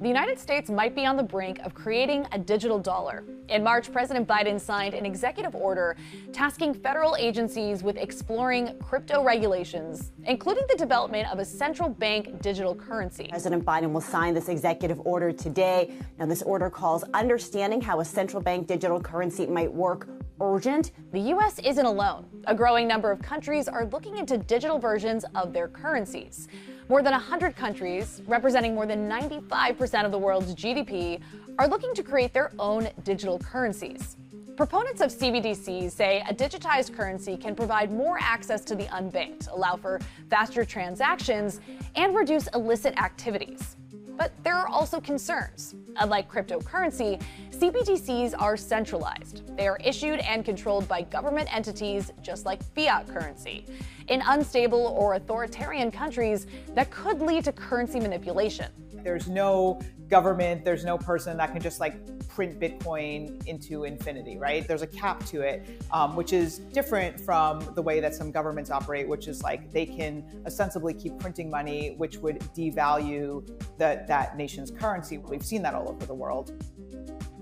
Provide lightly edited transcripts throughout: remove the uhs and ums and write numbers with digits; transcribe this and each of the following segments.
The United States might be on the brink of creating a digital dollar. In March, President Biden signed an executive order tasking federal agencies with exploring crypto regulations, including the development of a central bank digital currency. President Biden will sign this executive order today. Now, this order calls understanding how a central bank digital currency might work urgent. The U.S. isn't alone. A growing number of countries are looking into digital versions of their currencies. More than 100 countries, representing more than 95% of the world's GDP, are looking to create their own digital currencies. Proponents of CBDCs say a digitized currency can provide more access to the unbanked, allow for faster transactions, and reduce illicit activities. But there are also concerns. Unlike cryptocurrency, CBDCs are centralized. They are issued and controlled by government entities just like fiat currency. In unstable or authoritarian countries, that could lead to currency manipulation. There's no government, there's no person that can just print Bitcoin into infinity, right? There's a cap to it, which is different from the way that some governments operate, which is they can ostensibly keep printing money, which would devalue that nation's currency. We've seen that all over the world.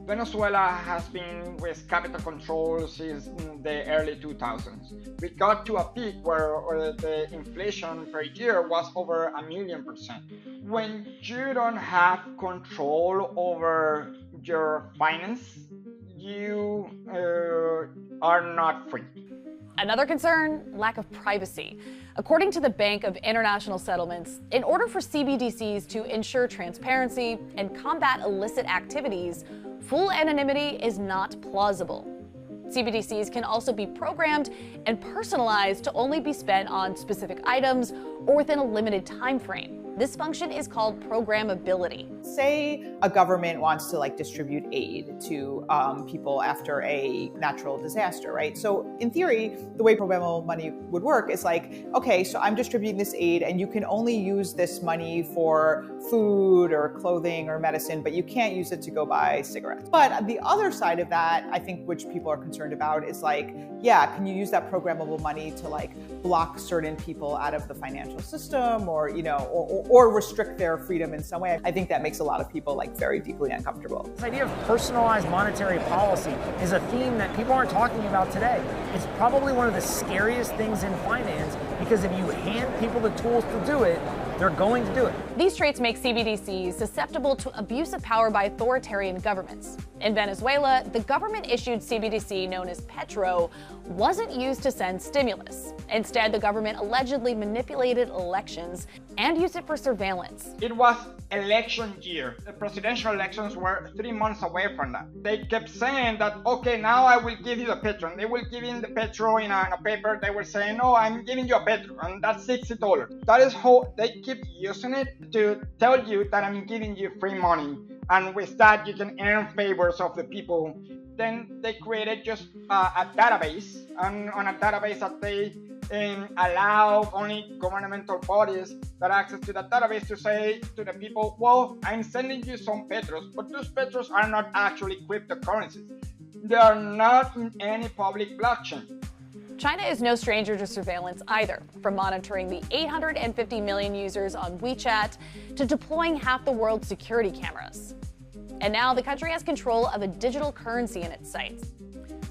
Venezuela has been with capital control since the early 2000s. We got to a peak where the inflation per year was over 1,000,000%. When you don't have control over your finance, you are not free. Another concern, lack of privacy. According to the Bank of International Settlements, in order for CBDCs to ensure transparency and combat illicit activities, full anonymity is not plausible. CBDCs can also be programmed and personalized to only be spent on specific items or within a limited time frame. This function is called programmability. Say a government wants to distribute aid to people after a natural disaster, right? So in theory, the way programmable money would work is okay, so I'm distributing this aid and you can only use this money for food or clothing or medicine, but you can't use it to go buy cigarettes. But the other side of that, I think, which people are concerned about is yeah, can you use that programmable money to block certain people out of the financial system or restrict their freedom in some way? I think that makes a lot of people very deeply uncomfortable. This idea of personalized monetary policy is a theme that people aren't talking about today. It's probably one of the scariest things in finance because if you hand people the tools to do it, they're going to do it. These traits make CBDCs susceptible to abuse of power by authoritarian governments. In Venezuela, the government-issued CBDC known as Petro wasn't used to send stimulus. Instead, the government allegedly manipulated elections and used it for surveillance. It was election year. The presidential elections were 3 months away from that. They kept saying that, okay, now I will give you the Petro. And they will give in the Petro in a paper. They were saying, no, I'm giving you a Petro, and that's $60. That is how they keep using it to tell you that I'm giving you free money. And with that, you can earn favors of the people. Then they created just a database, and on a database that they allow only governmental bodies that access to that database to say to the people, well, I'm sending you some Petros, but those Petros are not actually cryptocurrencies. They are not in any public blockchain. China is no stranger to surveillance either, from monitoring the 850 million users on WeChat to deploying half the world's security cameras. And now the country has control of a digital currency in its sights.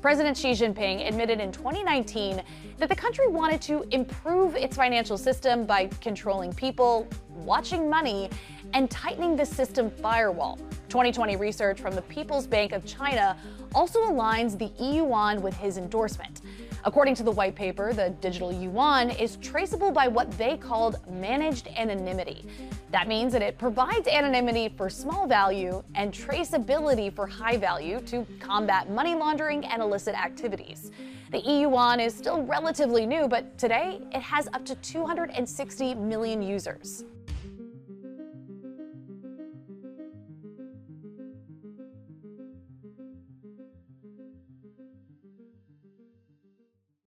President Xi Jinping admitted in 2019 that the country wanted to improve its financial system by controlling people, watching money, and tightening the system firewall. 2020 research from the People's Bank of China also aligns the e-yuan with his endorsement. According to the white paper, the digital yuan is traceable by what they called managed anonymity. That means that it provides anonymity for small value and traceability for high value to combat money laundering and illicit activities. The e-yuan is still relatively new, but today it has up to 260 million users.